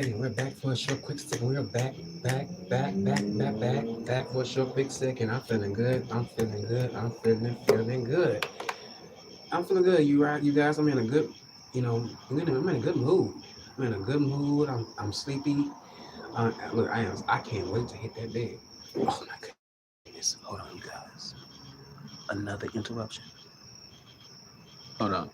And we're back for a short, quick second. We're back for a short, quick second. I'm feeling good. I'm feeling good. I'm feeling good. I'm feeling good. You right, you guys. I'm in a good, I'm in a good mood. I'm in a good mood. I'm sleepy. Look, I can't wait to hit that bed. Oh my goodness. Hold on, you guys. Another interruption. Hold on.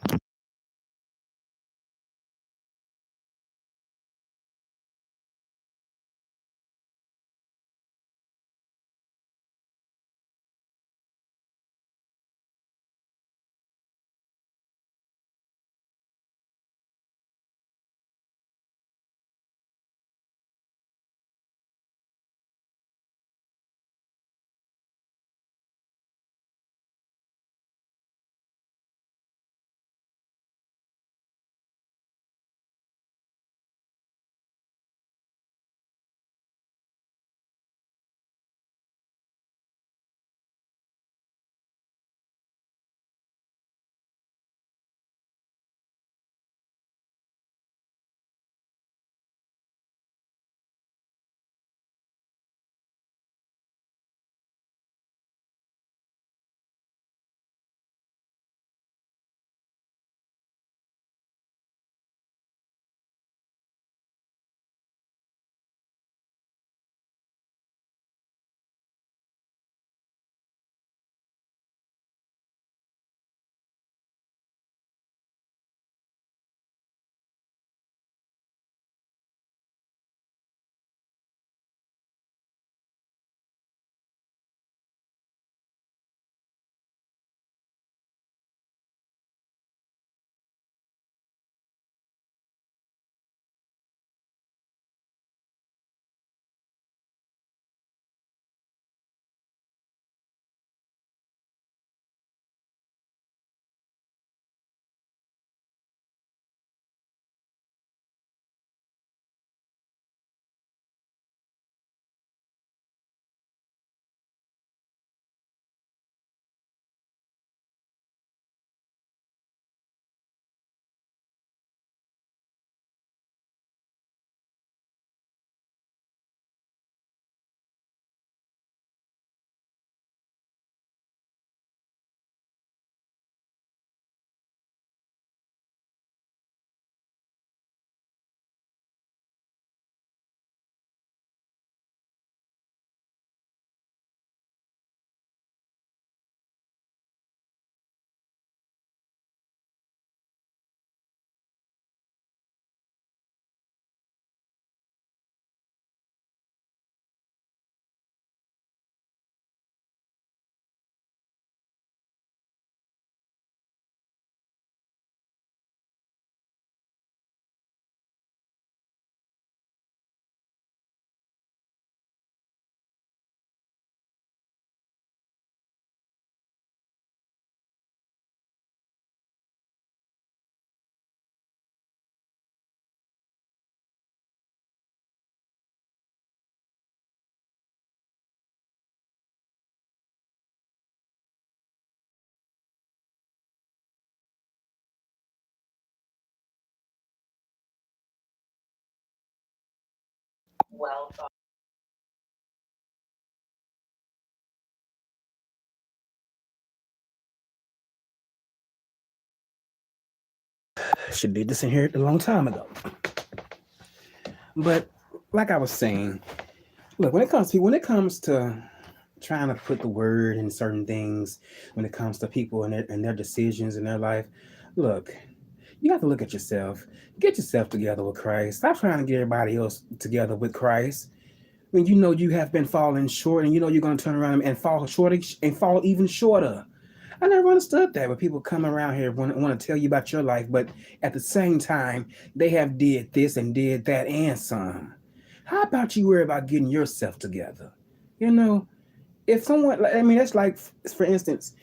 Should did this in here a long time ago. But like I was saying, look, when it comes to trying to put the word in certain things, when it comes to people and their decisions in their life, look, you have to look at yourself. Get yourself together with Christ. Stop trying to get everybody else together with Christ. When you know you have been falling short and you know you're going to turn around and fall short and fall even shorter. I never understood that when people come around here want to tell you about your life, but at the same time, they have did this and did that and some. How about you worry about getting yourself together? You know, if someone, I mean, that's like, for instance,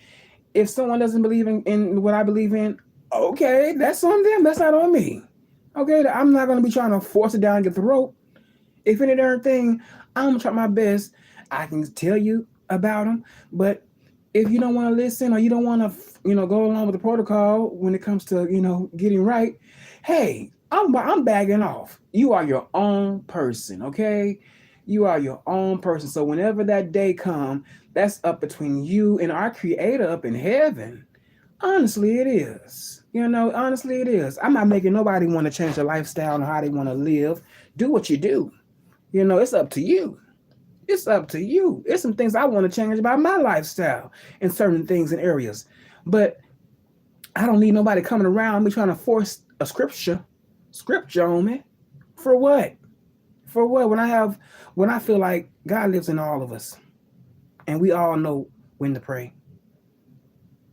if someone doesn't believe in what I believe in, okay, that's on them. That's not on me. Okay, I'm not going to be trying to force it down and get the rope. If any darn thing, I'm gonna try my best. I can tell you about them, but if you don't want to listen or you don't want to, go along with the protocol when it comes to, getting right, hey, I'm bagging off. You are your own person, okay? You are your own person. So whenever that day come, that's up between you and our creator up in heaven. Honestly, it is. Honestly, it is. I'm not making nobody want to change their lifestyle and how they want to live. Do what you do. It's up to you. It's up to you. It's some things I want to change about my lifestyle and certain things and areas. But I don't need nobody coming around me trying to force a scripture on me. For what? For what? When I feel like God lives in all of us and we all know when to pray.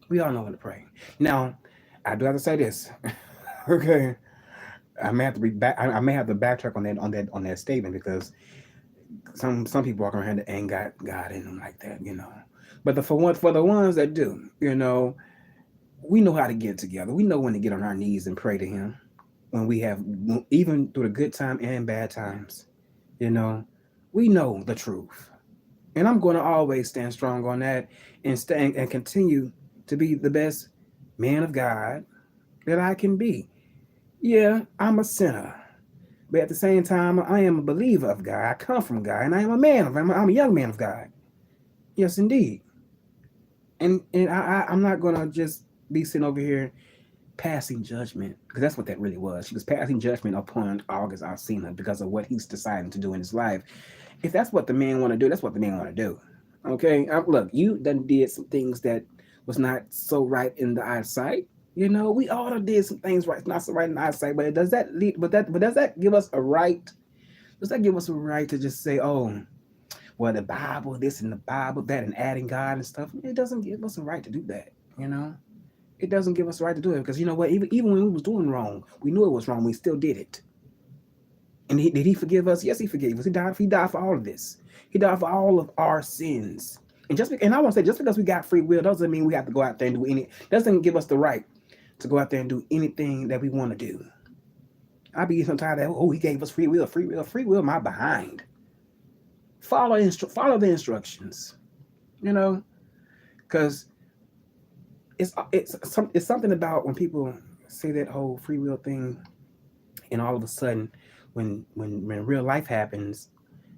We all know when to pray. Now, I do have to say this. Okay. I may have to be back. I may have to backtrack on that statement because some people walk around and ain't got God in them like that. But for the ones that do, we know how to get together. We know when to get on our knees and pray to Him when we have, even through the good time and bad times. You know, we know the truth, and I'm going to always stand strong on that and stand and continue to be the best man of God that I can be. Yeah, I'm a sinner, but at the same time, I am a believer of God. I come from God, and I am a man of. I'm a young man of God. Yes, indeed. And I'm not gonna just be sitting over here passing judgment because that's what that really was. She was passing judgment upon August Alsina because of what he's deciding to do in his life. If that's what the man want to do, that's what the man want to do. Okay, look, you done did some things that was not so right in the eyesight. We all done did some things right, not so right in the eyesight. But does that lead? But does that give us a right? Does that give us a right to just say, oh, well, the Bible, this and the Bible, that, and adding God and stuff? It doesn't give us a right to do that. You know, it doesn't give us a right to do it because you know what? Even when we was doing wrong, we knew it was wrong. We still did it. And did He forgive us? Yes, He forgave us. He died. He died for all of this. He died for all of our sins. And I want to say, just because we got free will doesn't mean we have to go out there and do any. Doesn't give us the right to go out there and do anything that we want to do. I be sometimes that He gave us free will, free will, free will. My behind. Follow the instructions. Because it's something about when people say that whole free will thing, and all of a sudden, when real life happens,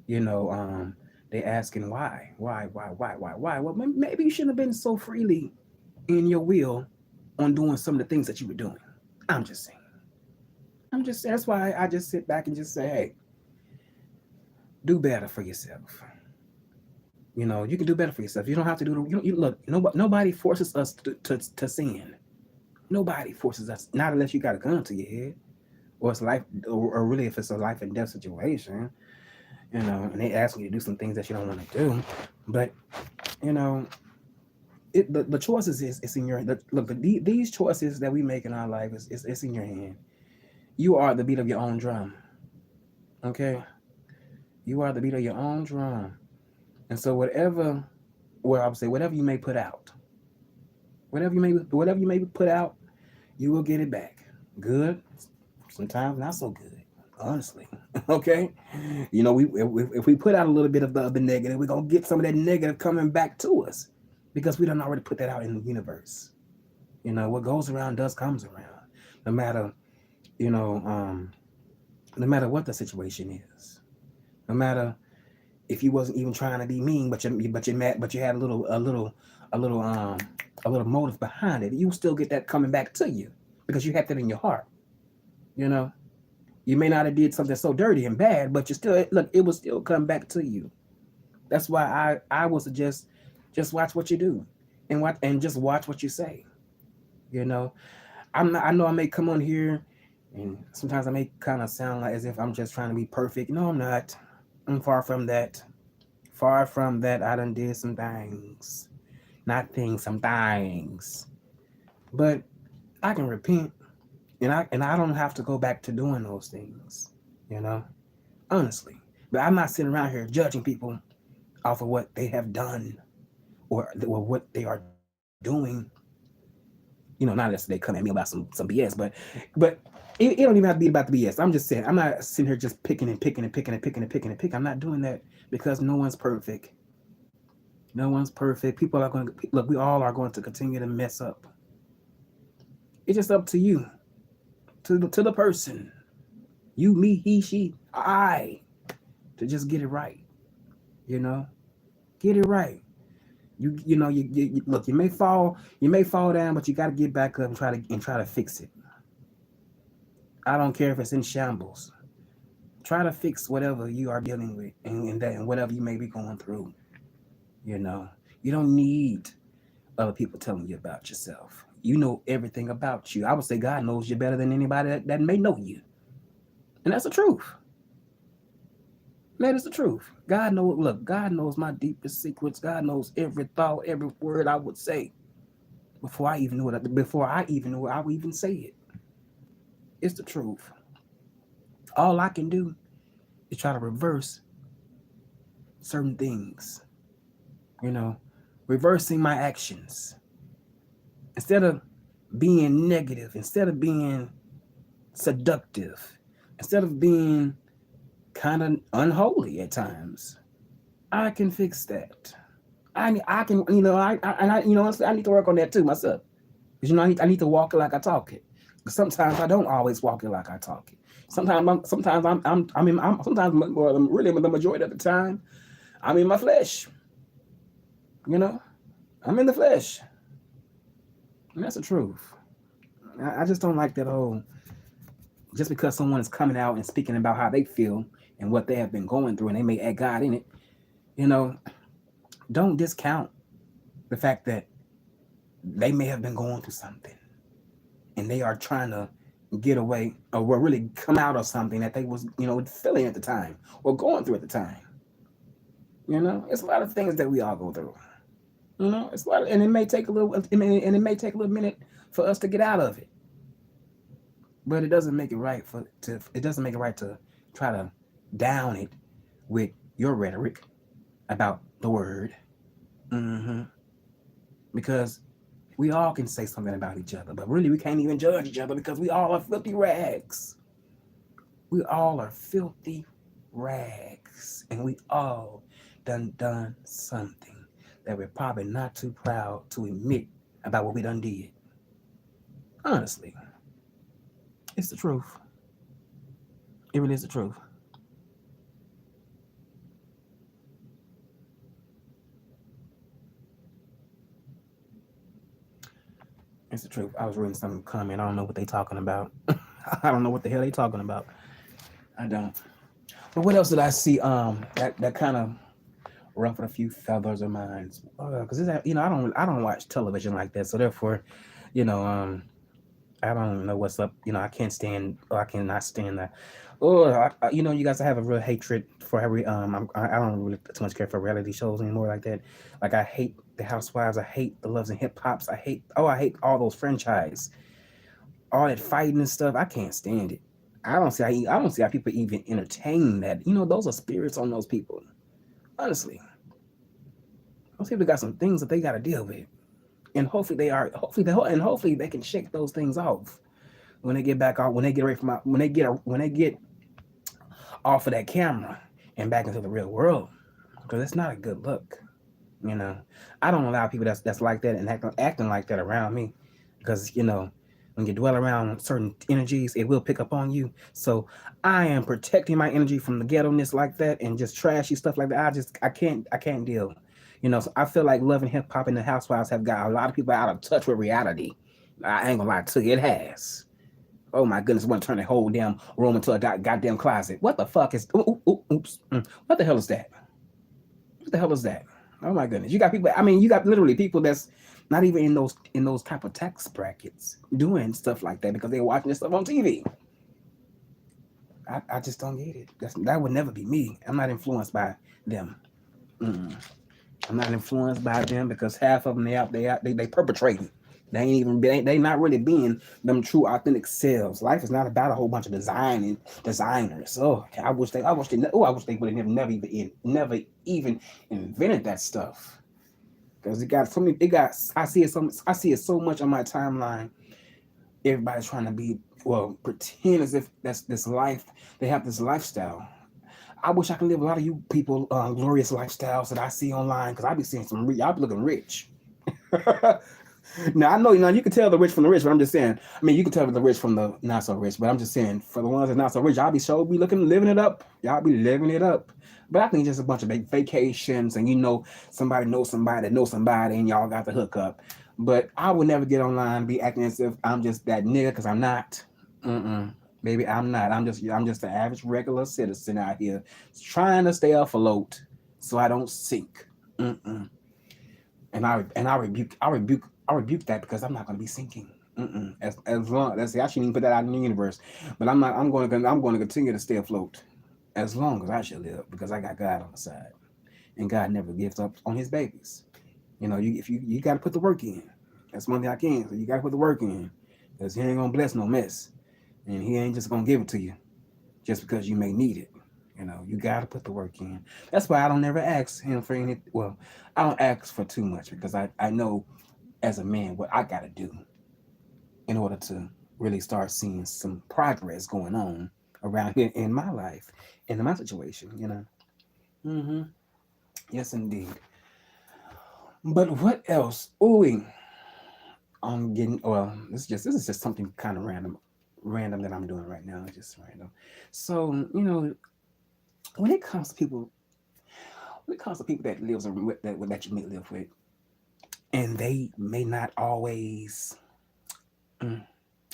they asking why. Well, maybe you shouldn't have been so freely in your will on doing some of the things that you were doing. I'm just saying. That's why I just sit back and just say, hey, do better for yourself. You can do better for yourself. You don't have to do the. Look, nobody forces us to sin. Nobody forces us, not unless you got a gun to your head, or it's life, or really if it's a life and death situation. And they ask you to do some things that you don't want to do. But the choices it's in your. These choices that we make in our life it's in your hand. You are the beat of your own drum. Okay, you are the beat of your own drum. And so I would say whatever you may put out, whatever you may put out, you will get it back. Good, sometimes not so good, honestly. Okay, if we put out a little bit of the negative, we're gonna get some of that negative coming back to us because we done already put that out in the universe. What goes around does comes around, no matter no matter what the situation is, no matter if you wasn't even trying to be mean, but you had a little motive behind it, you still get that coming back to you because you had that in your heart. You may not have did something so dirty and bad, but you still look. It will still come back to you. That's why I will suggest just watch what you do, and just watch what you say. I know I may come on here, and sometimes I may kind of sound like as if I'm just trying to be perfect. No, I'm not. I'm far from that. Far from that. I done did some things. Not things, some things. But I can repent. And I don't have to go back to doing those things. Honestly. But I'm not sitting around here judging people off of what they have done or what they are doing. Not unless they come at me about some BS, but it don't even have to be about the BS. I'm just saying, I'm not sitting here just picking. I'm not doing that because no one's perfect. No one's perfect. People are going to look. We all are going to continue to mess up. It's just up to you, to the person. You, me, he, she, I, to just get it right. You know, get it right. You know, look. You may fall down, but you got to get back up and try to fix it. I don't care if it's in shambles. Try to fix whatever you are dealing with, and whatever you may be going through. You know, you don't need other people telling you about yourself. You know everything about you. I would say God knows you better than anybody that may know you, and that's the truth. That is the truth. God knows. Look, God knows my deepest secrets. God knows every thought, every word I would say before I even knew it. Before I even knew it, I would even say it. It's the truth. All I can do is try to reverse certain things. You know, reversing my actions instead of being negative, instead of being seductive, instead of being kind of unholy at times. I can fix that. I can, you know, you know, honestly, I need to work on that too myself. Because, you know, I need to walk it like I talk it. Sometimes I don't always walk it like I talk it. Sometimes more really the majority of the time, I'm in my flesh. You know, I'm in the flesh. And that's the truth. I just don't like that whole, just because someone is coming out and speaking about how they feel and what they have been going through and they may add God in it, you know, don't discount the fact that they may have been going through something and they are trying to get away or will really come out of something that they was, you know, feeling at the time or going through at the time. You know, it's a lot of things that we all go through. You know, it's a lot, and it may take a little, and it may take a little minute for us to get out of it. But it doesn't make it right it doesn't make it right to try to down it with your rhetoric about the word. Mm-hmm. Because we all can say something about each other, but really we can't even judge each other because we all are filthy rags. We all are filthy rags, and we all done something that we're probably not too proud to admit about what we done did. Honestly, it's the truth. It really is the truth. It's the truth. I was reading some comment. I don't know what they talking about. I don't know what the hell they talking about. I don't. But what else did I see? That kind of ruffled a few feathers of mine. Because you know, I don't watch television like that, so therefore, you know, I don't know what's up. You know, I can't stand. Or I cannot stand that. Oh, you know, you guys have a real hatred for every. I don't really too much care for reality shows anymore like that. Like I hate the Housewives. I hate the Loves and Hip Hops. I hate all those franchise, all that fighting and stuff. I can't stand it. I don't see how people even entertain that. You know, those are spirits on those people. Honestly, those people got some things that they got to deal with, and hopefully they can shake those things off when they get back out, when they get away from when they get off of that camera and back into the real world, because it's not a good look. You know, I don't allow people that's like that and acting like that around me, because you know, when you dwell around certain energies, it will pick up on you. So I am protecting my energy from the ghetto-ness like that and just trashy stuff like that. I can't deal. You know, so I feel like Love and Hip Hop and the Housewives have got a lot of people out of touch with reality. I ain't gonna lie to you, it has. Oh my goodness, want to turn the whole damn room into a goddamn closet. What the fuck is? Oops. What the hell is that? What the hell is that? Oh my goodness, you got people. I mean, you got literally people that's not even in those type of tax brackets doing stuff like that because they're watching this stuff on TV. I just don't get it. That would never be me. I'm not influenced by them. Mm-mm. I'm not influenced by them because half of them they perpetrating. They not really being them true authentic selves. Life is not about a whole bunch of designers. Oh, I wish they would have never even invented that stuff. Because it got so many. I see it so much on my timeline. Everybody's trying to be pretend as if that's this life. They have this lifestyle. I wish I could live a lot of you people glorious lifestyles that I see online because I be seeing y'all be looking rich. Now I know, you can tell the rich from the rich, but I'm just saying. I mean, you can tell the rich from the not so rich, but I'm just saying for the ones that not so rich, y'all be looking, living it up. Y'all be living it up. But I think it's just a bunch of vacations, and somebody knows somebody that knows somebody, and y'all got the hook up. But I would never get online and be acting as if I'm just that nigga, because I'm not. Mm-mm. Baby, I'm not. I'm just an average regular citizen out here trying to stay afloat so I don't sink. Mm-mm. And I rebuke that because I'm not going to be sinking. Mm-mm. As long as I shouldn't even put that out in the universe, but I'm not. I'm going to continue to stay afloat as long as I shall live because I got God on the side, and God never gives up on His babies. You got to put the work in. That's one thing I can. So you got to put the work in because He ain't gonna bless no mess, and He ain't just gonna give it to you just because you may need it. You got to put the work in. That's why I don't ever ask Him for any. Well, I don't ask for too much because I know as a man what I got to do in order to really start seeing some progress going on around here in my life, in my situation. Mm-hmm. Yes, indeed. But what else? Ooh, I'm getting. Well, this is just something kind of random that I'm doing right now. It's just random. So when it comes to people, that lives that you may live with, and they may not always mm,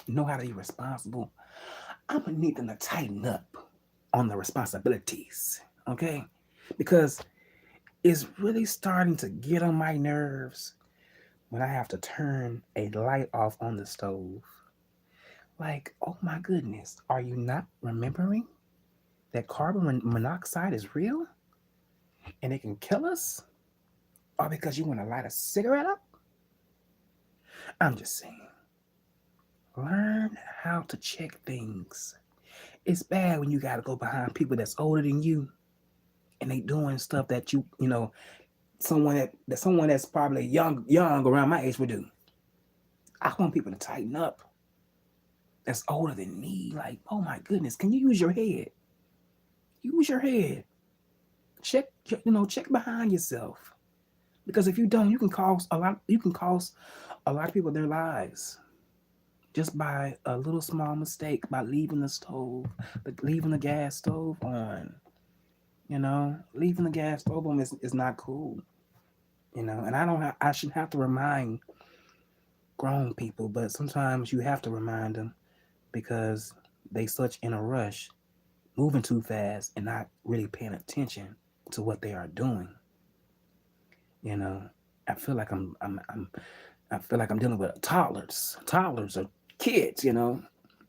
know how to be responsible, I'm gonna need them to tighten up on the responsibilities, okay? Because it's really starting to get on my nerves when I have to turn a light off on the stove. Like, oh my goodness, are you not remembering that carbon monoxide is real and it can kill us? Or because you want to light a cigarette up? I'm just saying, learn how to check things. It's bad when you got to go behind people that's older than you and they doing stuff that someone that's probably young around my age would do. I want people to tighten up. That's older than me. Like, oh my goodness, can you use your head? Use your head. Check behind yourself. Because if you don't, you can cause a lot of people their lives just by a little small mistake by leaving the gas stove on. Leaving the gas stove on is not cool. And I shouldn't have to remind grown people, but sometimes you have to remind them because they such in a rush, moving too fast and not really paying attention to what they are doing. You know, I feel like I feel like I'm dealing with toddlers. Toddlers are kids. You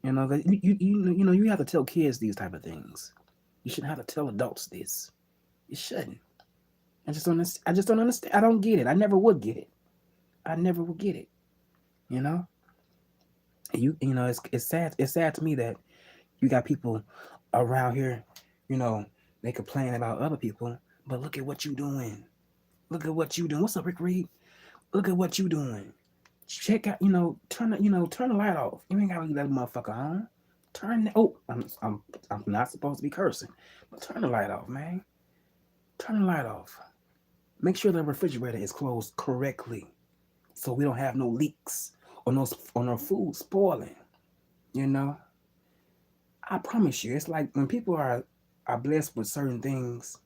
have to tell kids these type of things. You shouldn't have to tell adults this. You shouldn't. I just don't understand. I don't get it. I never would get it. I never would get it. You know. It's sad. It's sad to me that you got people around here. You know, they complain about other people, but look at what you doing. Look at what you doing. What's up, Rick Reed? Look at what you doing. Check out. Turn the light off. You ain't gotta leave that motherfucker on. I'm not supposed to be cursing, but turn the light off, man. Turn the light off. Make sure the refrigerator is closed correctly, so we don't have no leaks or no food spoiling. You know, I promise you, it's like when people are blessed with certain things,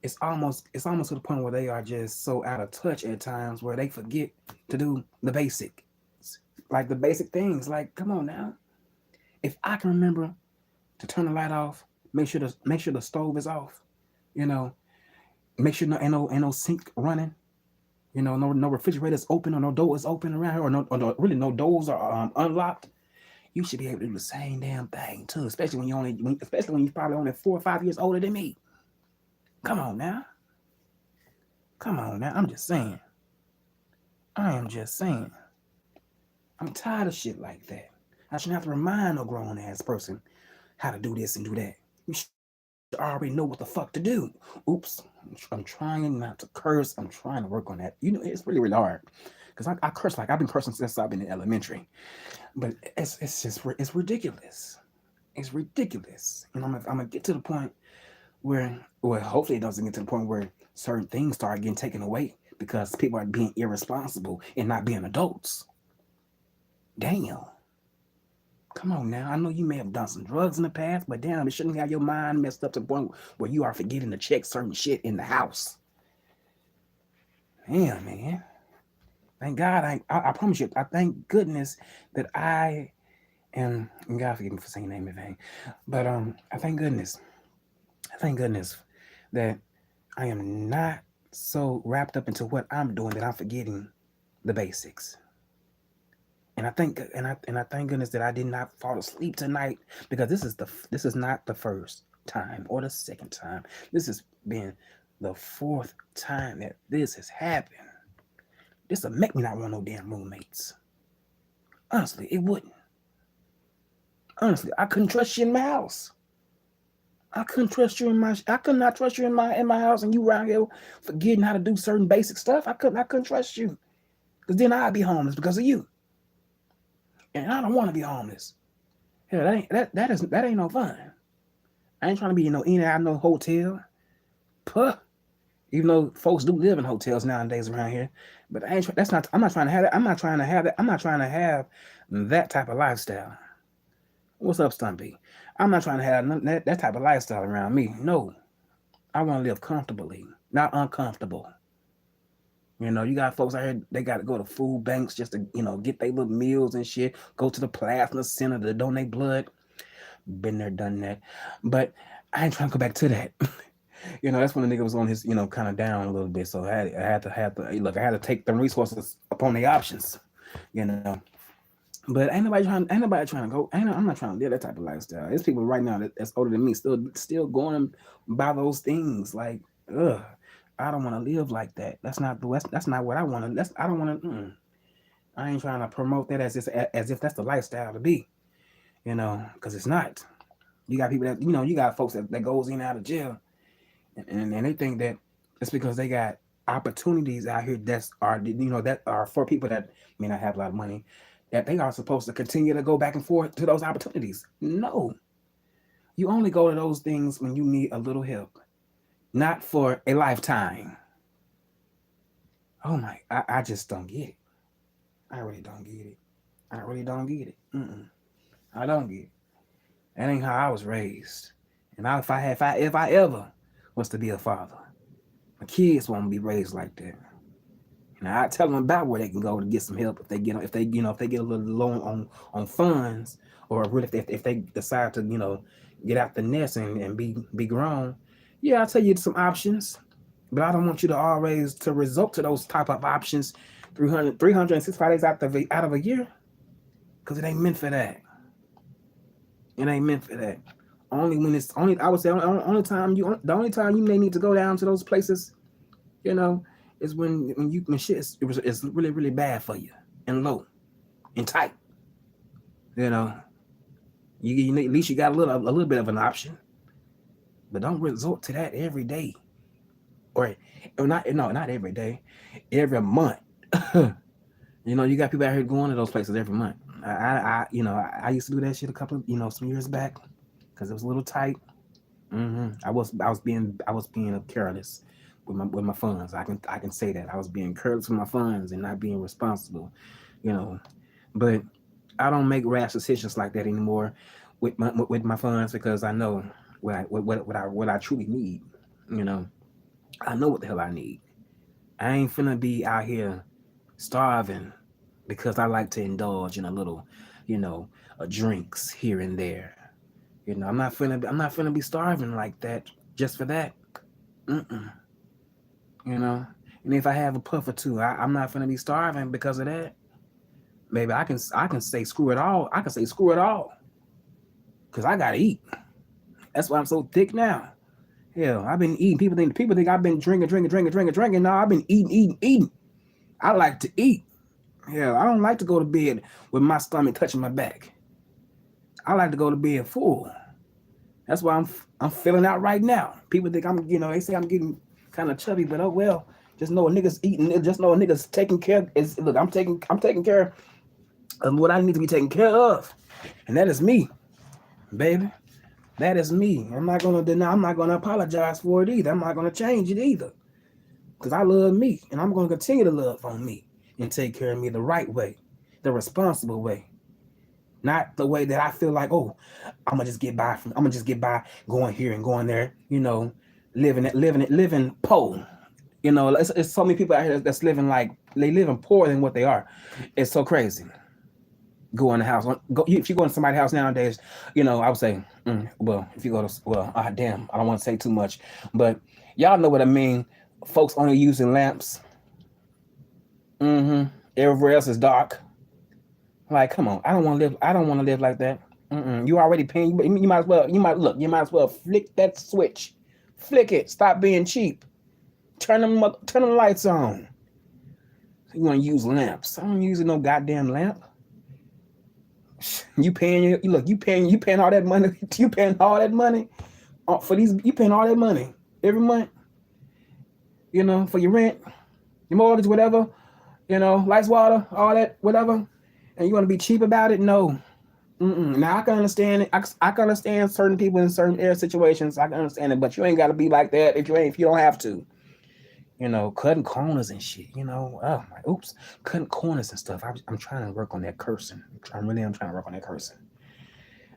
it's almost to the point where they are just so out of touch at times where they forget to do the basic, like the basic things. Like, come on now, if I can remember to turn the light off, make sure the stove is off. You know, make sure no sink running. No refrigerators open or no doors open around here, really no doors are unlocked. You should be able to do the same damn thing too, especially especially when you're probably only 4 or 5 years older than me. Come on now, come on now. I'm just saying. I am just saying. I'm tired of shit like that. I shouldn't have to remind no grown ass person how to do this and do that. You should already know what the fuck to do. Oops. I'm trying not to curse. I'm trying to work on that. It's really, really hard. Because I curse like I've been cursing since I've been in elementary. But it's ridiculous. It's ridiculous. And I'm gonna get to the point where, well, hopefully it doesn't get to the point where certain things start getting taken away because people are being irresponsible and not being adults. Damn. Come on now. I know you may have done some drugs in the past, but damn, it shouldn't have your mind messed up to the point where you are forgetting to check certain shit in the house. Damn, man. Thank God. I promise you, I thank goodness that I am, and God forgive me for saying name in vain, but I thank goodness that I am not so wrapped up into what I'm doing that I'm forgetting the basics. And I thank goodness that I did not fall asleep tonight, because this is not the first time or the second time. This has been the fourth time that this has happened. This will make me not want no damn roommates. Honestly, it wouldn't. Honestly, I couldn't trust you in my house. I couldn't trust you in my. I could not trust you in my house, and you around here forgetting how to do certain basic stuff. I couldn't trust you, because then I'd be homeless because of you, and I don't want to be homeless. Hell, that ain't no fun. I ain't trying to be in no hotel. Puh. Even though folks do live in hotels nowadays around here, but that's not. I'm not trying to have that. I'm not trying to have that. I'm not trying to have that type of lifestyle. What's up, Stumpy? I'm not trying to have that type of lifestyle around me. No, I want to live comfortably, not uncomfortable. You know, you got folks out here, they got to go to food banks just to, get their little meals and shit. Go to the plasma center to donate blood. Been there, done that. But I ain't trying to go back to that. That's when the nigga was on his, kind of down a little bit. So I had to take them resources upon the options, you know. But ain't nobody trying to go. I'm not trying to live that type of lifestyle. There's people right now that's older than me still going by those things. Like, ugh, I don't want to live like that. That's not what I want to. I don't want to. I ain't trying to promote that as if that's the lifestyle to be, because it's not. You got people that you got folks that goes in and out of jail, and they think that it's because they got opportunities out here that are for people that may not have a lot of money, that they are supposed to continue to go back and forth to those opportunities. No. You only go to those things when you need a little help, not for a lifetime. Oh my, I just don't get it. I really don't get it. I really don't get it. I don't get it. That ain't how I was raised. And if I ever was to be a father, my kids won't be raised like that. Now I tell them about where they can go to get some help if they get a little low on funds, or really if they decide to get out the nest and be grown. Yeah, I'll tell you some options, but I don't want you to always to resort to those type of options 365 days out of a year, because it ain't meant for that. It ain't meant for that. Only when it's only I would say the only time you may need to go down to those places, is when shit is really, really bad for you and low and tight. You at least you got a little bit of an option, but don't resort to that every day, or not every day, every month. You got people out here going to those places every month. I used to do that shit a couple some years back, because it was a little tight. I was being careless with my funds. I can say that I was being careless with my funds and not being responsible, But I don't make rash decisions like that anymore with my funds, because I know what I truly need. I know what the hell I need. I ain't finna be out here starving because I like to indulge in a little, drinks here and there. I'm not finna be starving like that just for that. And if I have a puff or two, I'm not finna be starving because of that. Maybe I can say screw it all. I can say screw it all, because I gotta eat. That's why I'm so thick now. Hell, I've been eating. People think I've been drinking. No, I've been eating. I like to eat. Hell, I don't like to go to bed with my stomach touching my back. I like to go to bed full. That's why I'm filling out right now. People think they say I'm getting kind of chubby, but oh well. Just know a nigga's eating. Just know a nigga's taking care of. Look, I'm taking care of what I need to be taken care of, and that is me, baby. That is me. I'm not gonna deny. I'm not gonna apologize for it either. I'm not gonna change it either. because I love me, and I'm going to continue to love on me and take care of me the right way, the responsible way, not the way that I feel like, oh, I'm gonna just get by going here and going there, living poor. It's so many people out here that's living like they living poor than what they are. It's so crazy. Go in the house. If you go in somebody's house nowadays, I would say, well, if you go to, well, damn, I don't want to say too much, but y'all know what I mean. Folks only using lamps. Mm-hmm. Everywhere else is dark. Like, come on, I don't want to live. I don't want to live like that. You already paying. You might as well. You might as well flick that switch. Flick it. Stop being cheap. Turn them lights on. You want to use lamps? I don't use no goddamn lamp. You paying you paying all that money. You paying all that money for these. You paying all that money every month. For your rent, your mortgage, whatever. Lights, water, all that, whatever. And you want to be cheap about it? No. Now I can understand it. I can understand certain people in certain air situations. I can understand it, but you ain't got to be like that if you don't have to. Cutting corners and shit. Cutting corners and stuff. I'm trying to work on that cursing. I'm trying to work on that cursing.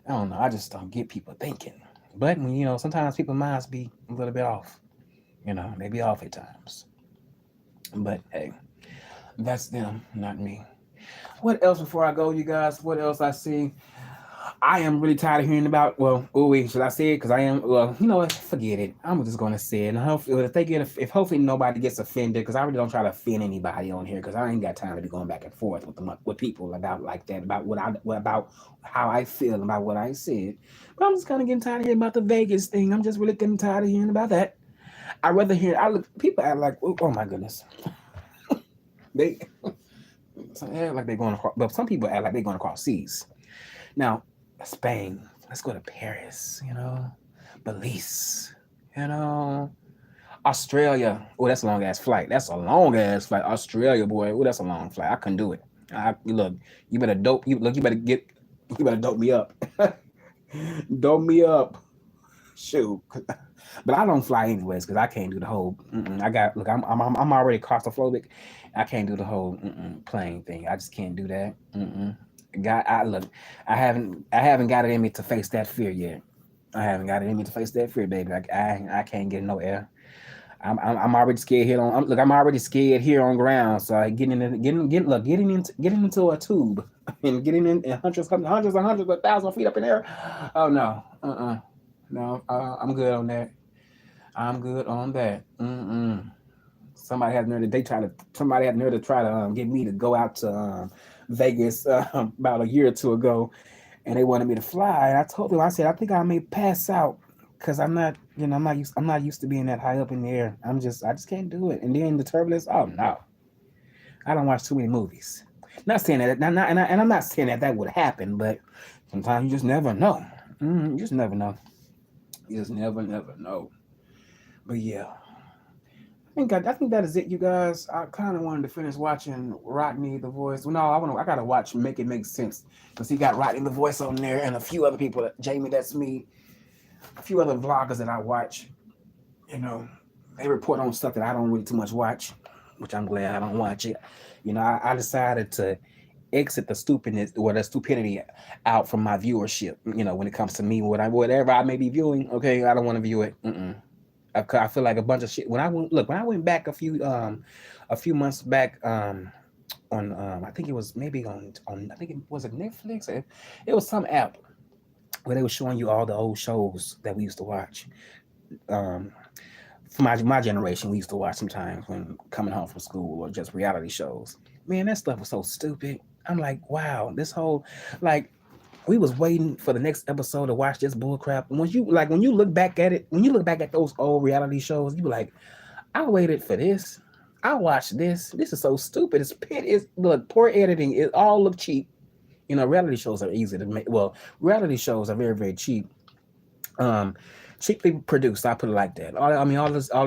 I don't know. I just don't get people thinking. But when sometimes people's minds be a little bit off. They be off at times. But hey, that's them, not me. What else before I go, you guys? What else I see? I am really tired of hearing about. Well, should I say it? Because I am. Well, you know what? Forget it. I'm just going to say it. And hopefully, if hopefully nobody gets offended, because I really don't try to offend anybody on here, because I ain't got time to be going back and forth with people about like that, about about how I feel about what I said. But I'm just kind of getting tired of hearing about the Vegas thing. I'm just really getting tired of hearing about that. I rather hear. People act like, oh my goodness, they act like they're going across. But some people act like they're going across seas. Now, Spain. Let's go to Paris. Belize. Australia. Oh, that's a long ass flight. That's a long ass flight. Australia, boy. Oh, that's a long flight. I couldn't do it. Look. You better dope. You better dope me up. Dope me up. Shoot. But I don't fly anyways because I can't do the whole. I'm already claustrophobic. I can't do the whole plane thing. I just can't do that. I haven't got it in me to face that fear yet. I haven't got it in me to face that fear, baby. I can't get no air. I'm already scared here on. I'm already scared here on ground. So getting into a tube and getting in hundreds of thousands of feet up in there. Oh no, no, I'm good on that. I'm good on that. Somebody had nerve to try to get me to go out to Vegas about a year or two ago, and they wanted me to fly. And I told them, I said, I think I may pass out because I'm not used to being that high up in the air. I just can't do it. And then the turbulence. Oh no, I don't watch too many movies. Not saying that, and I'm not saying that would happen, but sometimes you just never know. You just never know. You just never know. But yeah. I think that is it, you guys. I kind of wanted to finish watching Rodney the Voice. Well, no, I gotta watch Make It Make Sense because he got Rodney the Voice on there and a few other people. Jamie, that's me. A few other vloggers that I watch. They report on stuff that I don't really too much watch, which I'm glad I don't watch it. I decided to exit the stupidness or the stupidity out from my viewership. When it comes to me, whatever I may be viewing. Okay, I don't want to view it. I feel like a bunch of shit. When I went back a few months back on I think it was maybe on I think it was it Netflix. It was some app where they were showing you all the old shows that we used to watch. For my generation, we used to watch sometimes when coming home from school or just reality shows. Man, that stuff was so stupid. I'm like, wow, this whole like. We was waiting for the next episode to watch this bullcrap. When you look back at it, when you look back at those old reality shows, you be like, I waited for this. I watched this. This is so stupid. Look, poor editing. It all look cheap. Reality shows are easy to make. Well, reality shows are very, very cheap. Cheaply produced. I put it like that. All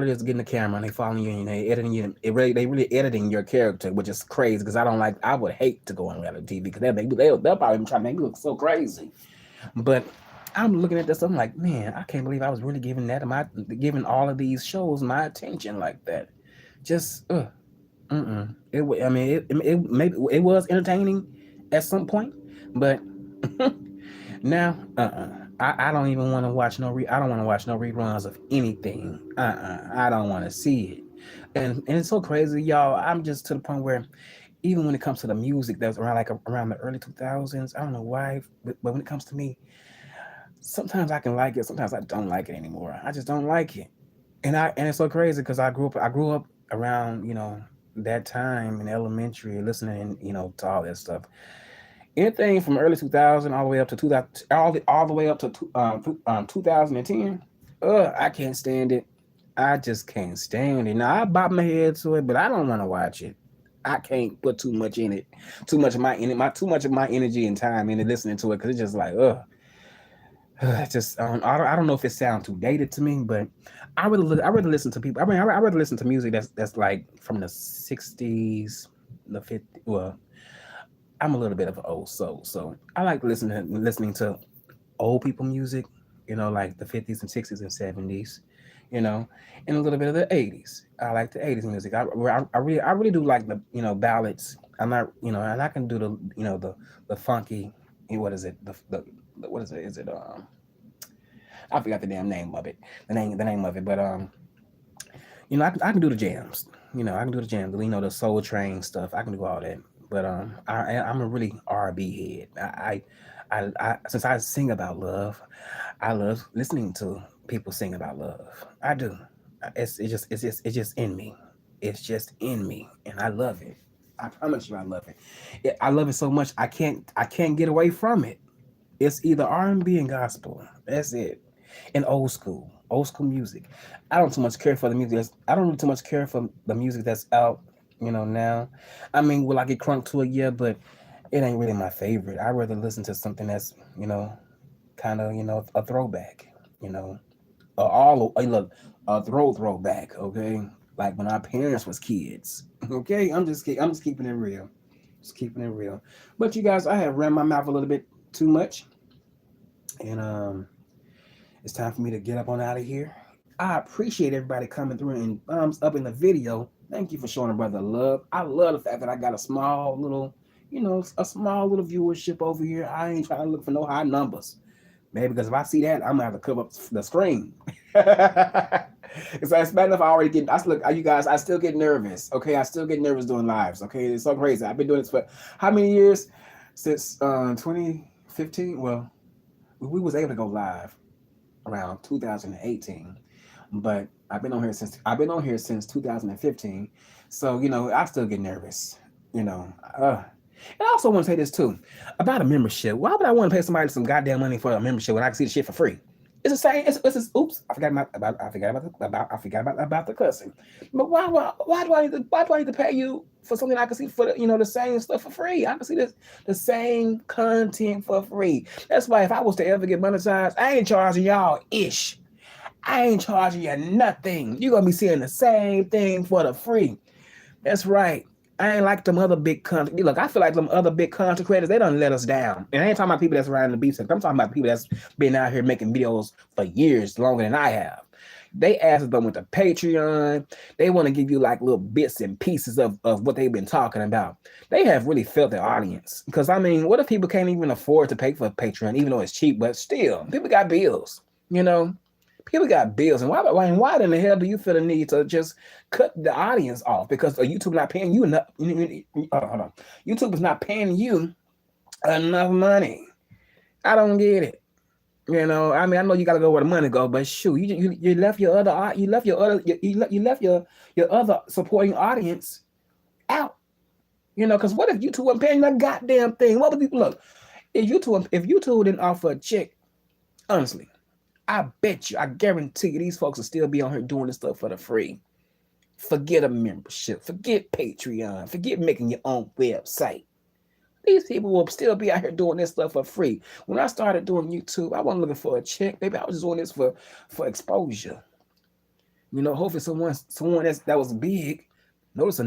it is getting the camera and they following you and they editing you. They really editing your character, which is crazy because I would hate to go on reality TV because they'll probably try to make me look so crazy. But I'm looking at this. I'm like, man, I can't believe I was really giving all of these shows my attention like that. just I mean, it maybe it was entertaining at some point, but now, I don't even want to watch I don't want to watch no reruns of anything. I don't want to see it. And it's so crazy, y'all. I'm just to the point where even when it comes to the music that was around around the early 2000s, I don't know why, but when it comes to me, sometimes I can like it, sometimes I don't like it anymore. I just don't like it. And it's so crazy because I grew up around, that time in elementary listening, to all that stuff. Anything from early 2000 all the way up to 2000, all the way up to 2010. I can't stand it. I just can't stand it. Now I bob my head to it, but I don't want to watch it. I can't put too much in it, too much of too much of my energy and time into listening to it because it's just like, just I don't know if it sounds too dated to me, but I rather listen to people. I mean, I rather listen to music that's like from the 60s, the 50s. Well, I'm a little bit of an old soul, so I like listening to old people music, like the 50s and 60s and 70s, you know, and a little bit of the 80s. I like the 80s music. I really do like the ballads. I'm not, and I can do the funky. What is it? The what is it? Is it I forgot the damn name of it. The name of it, but I can do the jams. I can do the jams. The Soul Train stuff. I can do all that. But I'm a really R&B head. Since I sing about love, I love listening to people sing about love. I do. It's just in me. It's just in me, and I love it. I promise you, I love it. I love it so much. I can't get away from it. It's either R&B and gospel. That's it. And old school music. I don't too much care for the music. I don't really too much care for the music that's out. Now. I mean, will I get crunk to it? Yeah, but it ain't really my favorite. I rather listen to something that's kind of a throwback. You know, hey, look, a throwback. Okay, like when our parents was kids. Okay, I'm just keeping it real. Just keeping it real. But you guys, I have ran my mouth a little bit too much, and it's time for me to get up on out of here. I appreciate everybody coming through and thumbs up in the video. Thank you for showing a brother love. I love the fact that I got a small little viewership over here. I ain't trying to look for no high numbers. Maybe because if I see that, I'm gonna have to cover up the screen. It's bad enough I already get. You guys. I still get nervous. Okay, I still get nervous doing lives. Okay, it's so crazy. I've been doing this for how many years? Since 2015. Well, we was able to go live around 2018, but I've been on here since 2015. So I still get nervous. You know, and I also want to say this too about a membership. Why would I want to pay somebody some goddamn money for a membership when I can see the shit for free? It's the same. Oops, I forgot about the cussing. But why do I need to pay you for something I can see for the same stuff for free? I can see the same content for free. That's why if I was to ever get monetized, I ain't charging y'all ish. I ain't charging you nothing. You're gonna be seeing the same thing for the free. That's right. I ain't like them other big content. Look, I feel like them other big content creators, they don't let us down. And I ain't talking about people that's around the beef. I'm talking about people that's been out here making videos for years, longer than I have. They ask them with the Patreon. They want to give you like little bits and pieces of what they've been talking about. They have really felt their audience. Because I mean, what if people can't even afford to pay for Patreon, even though it's cheap, but still, people got bills, People got bills, and why in the hell do you feel the need to just cut the audience off because YouTube not paying you enough? Hold on, YouTube is not paying you enough money. I don't get it. I mean, I know you got to go where the money go, but shoot, you left your other you left your other supporting audience out. Because what if YouTube wasn't paying that goddamn thing? What would people look? If YouTube didn't offer a check, honestly. I bet you, I guarantee you, these folks will still be on here doing this stuff for the free. Forget a membership. Forget Patreon. Forget making your own website. These people will still be out here doing this stuff for free. When I started doing YouTube, I wasn't looking for a check. Maybe I was just doing this for exposure. Hopefully someone that was big notice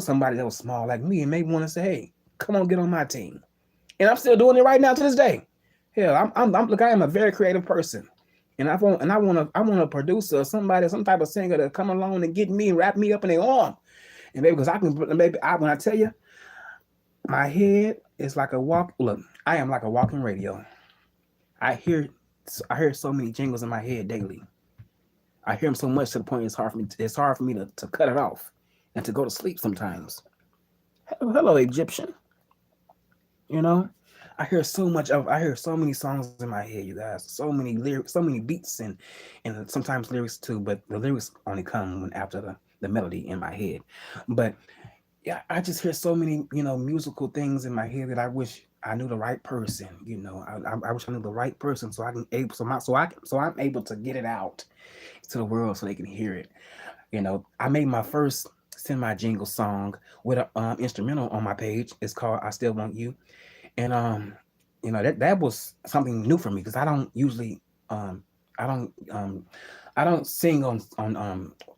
somebody that was small like me and maybe want to say, hey, come on, get on my team. And I'm still doing it right now to this day. Hell, look, I am a very creative person. And I want a producer, somebody, some type of singer to come along and get me and wrap me up in their arm. And maybe because I can, maybe when I tell you, my head is like a walk. Look, I am like a walking radio. I hear, I hear so many jingles in my head daily. I hear them so much to the point it's hard for me to cut it off and to go to sleep sometimes. Hello, Egyptian. You know, I hear so many songs in my head, you guys. So many lyrics, so many beats, and sometimes lyrics too. But the lyrics only come when after the melody in my head. But yeah, I just hear so many, musical things in my head that I wish I knew the right person. I wish I knew the right person so I can able so I'm able to get it out to the world so they can hear it. I made my first semi jingle song with a instrumental on my page. It's called "I Still Want You," and that was something new for me because um I don't I don't sing on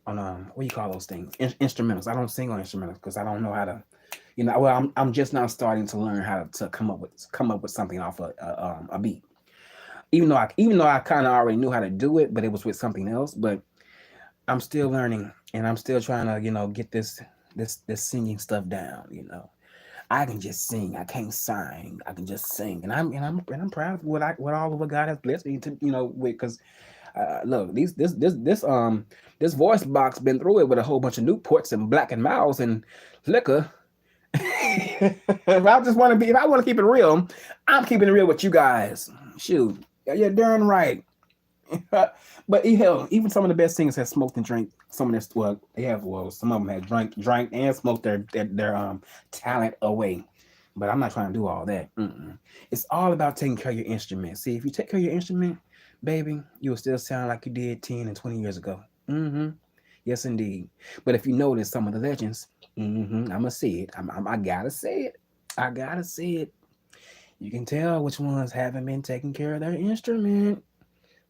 what do you call those things, instrumentals. I don't sing on instrumentals because I don't know how to. Well, I'm just now starting to learn how to come up with something off a beat. Even though I kind of already knew how to do it, but it was with something else. But I'm still learning, and I'm still trying to get this singing stuff down. I can just sing. I can't sing. I can just sing, and I'm proud of what all of what God has blessed me to with because look, this voice box been through it with a whole bunch of Newports and Black and Miles and liquor. If I want to keep it real, I'm keeping it real with you guys. Shoot, yeah, you're darn right. But hell, even some of the best singers have smoked and drank some of this. Some of them have drank and smoked their talent away. But I'm not trying to do all that. Mm-mm. It's all about taking care of your instrument. See, if you take care of your instrument, baby, you will still sound like you did 10 and 20 years ago. Mm-hmm. Yes, indeed. But if you notice some of the legends, I'm gonna say it. I gotta say it. I gotta say it. You can tell which ones haven't been taking care of their instrument.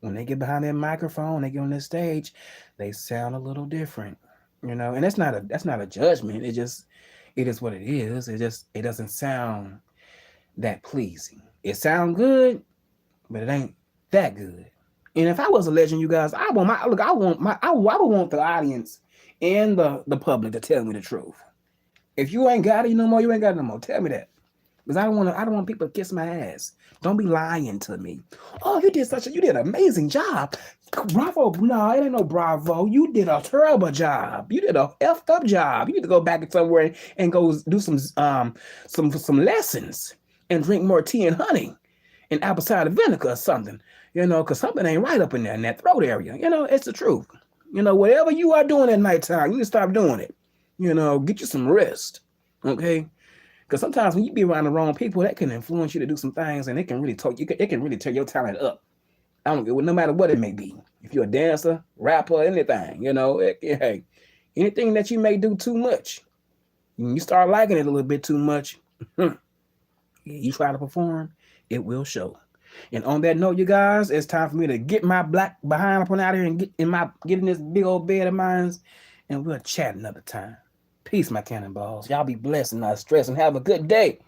When they get behind that microphone, they get on this stage, they sound a little different. And that's not a judgment. It is what it is. It doesn't sound that pleasing. It sounds good, but it ain't that good. And if I was a legend, you guys, I want my look. I would want the audience and the public to tell me the truth. If you ain't got it no more, you ain't got it no more. Tell me that. Because I don't want people to kiss my ass. Don't be lying to me. Oh, you did an amazing job. Bravo. No, it ain't no bravo. You did a terrible job. You did a effed up job. You need to go back somewhere and go do some lessons and drink more tea and honey and apple cider vinegar or something. Because something ain't right up in there in that throat area. It's the truth. Whatever you are doing at nighttime, you need to stop doing it. Get you some rest. Okay? Because sometimes when you be around the wrong people, that can influence you to do some things, and it can really tear your talent up. I don't care, no matter what it may be. If you're a dancer, rapper, anything, hey, anything that you may do too much, when you start liking it a little bit too much, you try to perform, it will show. And on that note, you guys, it's time for me to get my black behind up on out here and get in this big old bed of mine, and we'll chat another time. Peace, my cannonballs. Y'all be blessed and not stressed, and have a good day.